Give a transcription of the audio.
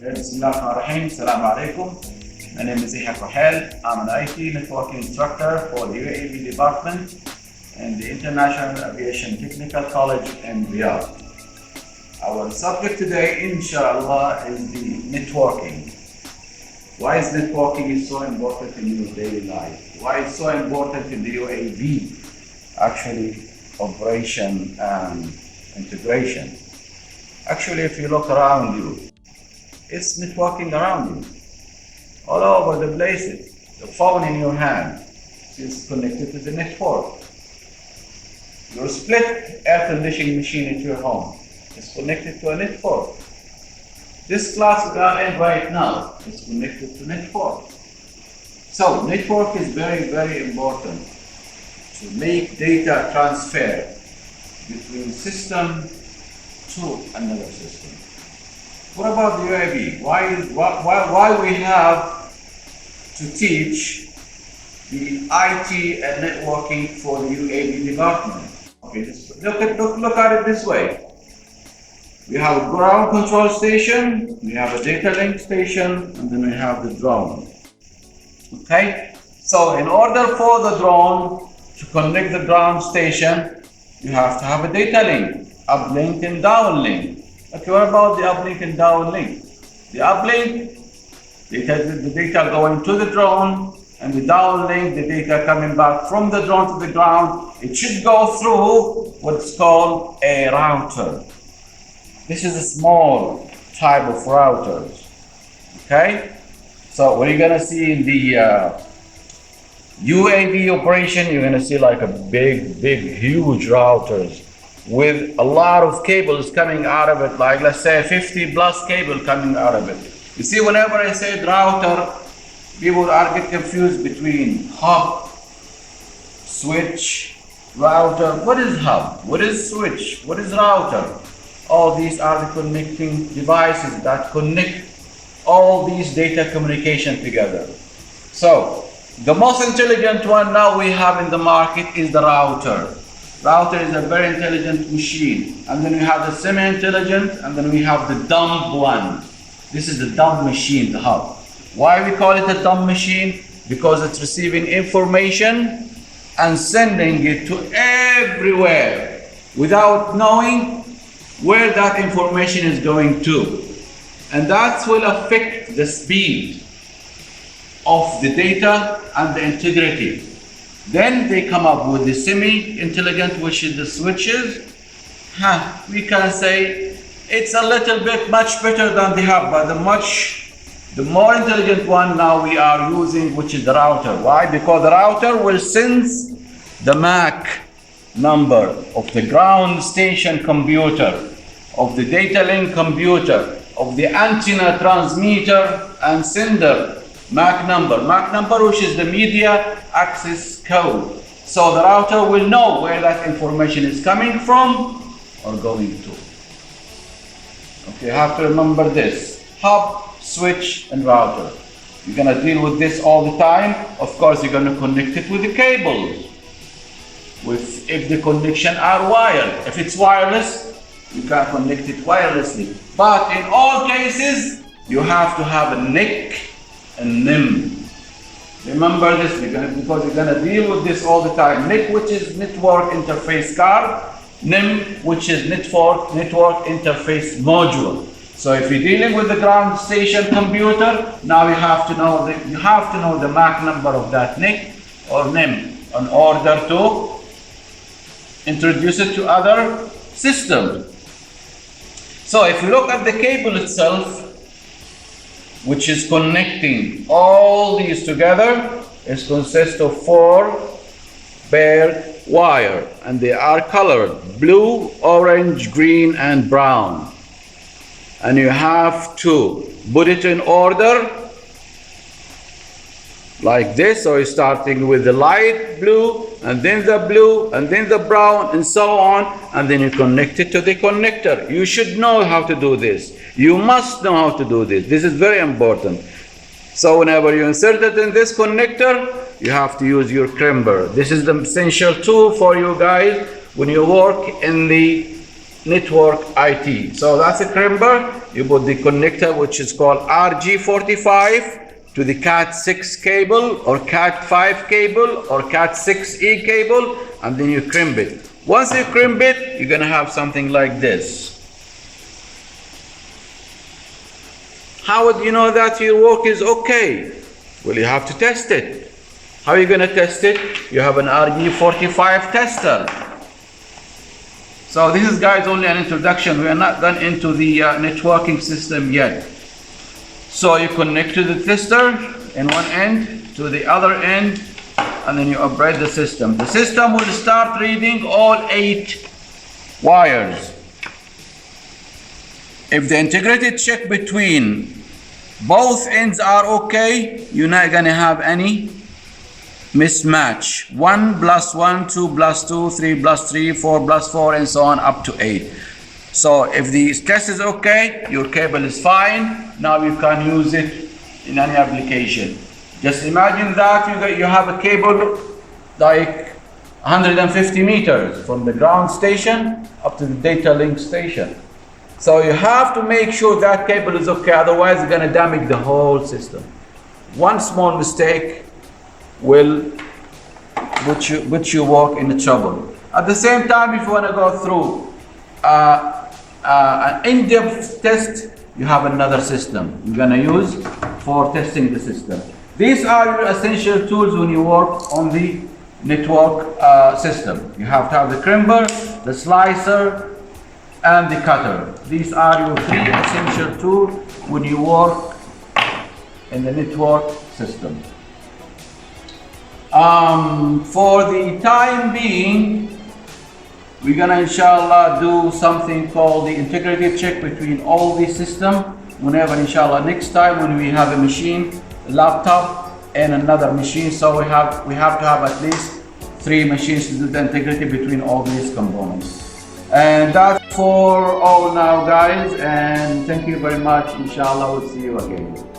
Bismillahirrahmanirrahim. Assalamu alaikum. My name is Yehia Kohail. I'm an IT networking instructor for the UAV department in the International Aviation Technical College in Riyadh. Our subject today, inshallah, is the networking. Why is networking so important in your daily life? Why is it so important in the UAV, actually, operation and integration? Actually, if you look around you, it's networking around you, all over the places. The phone in your hand is connected to the network. Your split air conditioning machine at your home is connected to a network. This class we are in right now is connected to network. So network is very, very important to make data transfer between system to another system. What about the UAV? Why we have to teach the IT and networking for the UAV department? Okay, look at it this way. We have a ground control station, we have a data link station, and then we have the drone. Okay? So in order for the drone to connect the ground station, you have to have a data link, uplink and downlink. Okay, what about the uplink and downlink? The uplink, the data going to the drone, and the downlink, the data coming back from the drone to the ground. It should go through what's called a router. This is a small type of routers. Okay? So what you're gonna see in the UAV operation, you're gonna see like a big, huge routers with a lot of cables coming out of it, like let's say 50 plus cable coming out of it. You see, whenever I say router, people are get confused between hub, switch, router. What is hub? What is switch? What is router? All these are the connecting devices that connect all these data communication together. So the most intelligent one now we have in the market is the router. Router is a very intelligent machine. And then we have the semi-intelligent, and then we have the dumb one. This is the dumb machine, the hub. Why we call it a dumb machine? Because it's receiving information and sending it to everywhere without knowing where that information is going to. And that will affect the speed of the data and the integrity. Then they come up with the semi-intelligent, which is the switches. We can say it's a little bit much better than the hub, but the more intelligent one now we are using, which is the router. Why? Because the router will sense the MAC number of the ground station computer, of the data link computer, of the antenna transmitter and sender MAC number, which is the media access code. So the router will know where that information is coming from or going to. Okay, you have to remember this: hub, switch, and router. You're gonna deal with this all the time. Of course, you're gonna connect it with the cables. If the connection are wired. If it's wireless, you can connect it wirelessly. But in all cases, you have to have a NIC and NIM. Remember this, because you're gonna deal with this all the time. NIC, which is network interface card. NIM, which is network interface module. So if you're dealing with the ground station computer, now you have to know the MAC number of that NIC or NIM in order to introduce it to other systems. So if you look at the cable itself, which is connecting all these together, it consists of 4 paired wire, and they are colored blue, orange, green, and brown. And you have to put it in order like this. So you're starting with the light blue, and then the blue, and then the brown, and so on, and then you connect it to the connector. You should know how to do this. You must know how to do this. This is very important. So whenever you insert it in this connector, you have to use your crimper. This is the essential tool for you guys when you work in the network IT. So that's a crimper. you put the connector, which is called RG45, to the Cat6 cable or Cat5 cable or Cat6E cable, and then you crimp it. Once you crimp it, you're gonna have something like this. How would you know that your work is okay? Well, you have to test it. How are you gonna test it? You have an RG45 tester. So this is, guys, only an introduction. We are not done into the networking system yet. So you connect to the tester in one end to the other end, and then you operate the system. The system will start reading all 8 wires. If the integrated check between both ends are okay, you're not gonna have any mismatch. 1 + 1, 2 + 2, 3 + 3, 4 + 4, and so on up to 8. So if the test is okay, your cable is fine. Now you can use it in any application. Just imagine that you have a cable like 150 meters from the ground station up to the data link station. So you have to make sure that cable is okay, otherwise it's gonna damage the whole system. One small mistake will put your work in trouble. At the same time, if you want to go through an in-depth test, you have another system you're going to use for testing the system. These are your essential tools when you work on the network system. You have to have the crimper, the slicer, and the cutter. These are your 3 essential tools when you work in the network system. For the time being, we're gonna inshallah do something called the integrated check between all these systems. Whenever inshallah next time when we have a machine, a laptop, and another machine, so we have to have at least 3 machines to do the integrated between all these components. And that's for all now, guys. And thank you very much. Inshallah, we'll see you again.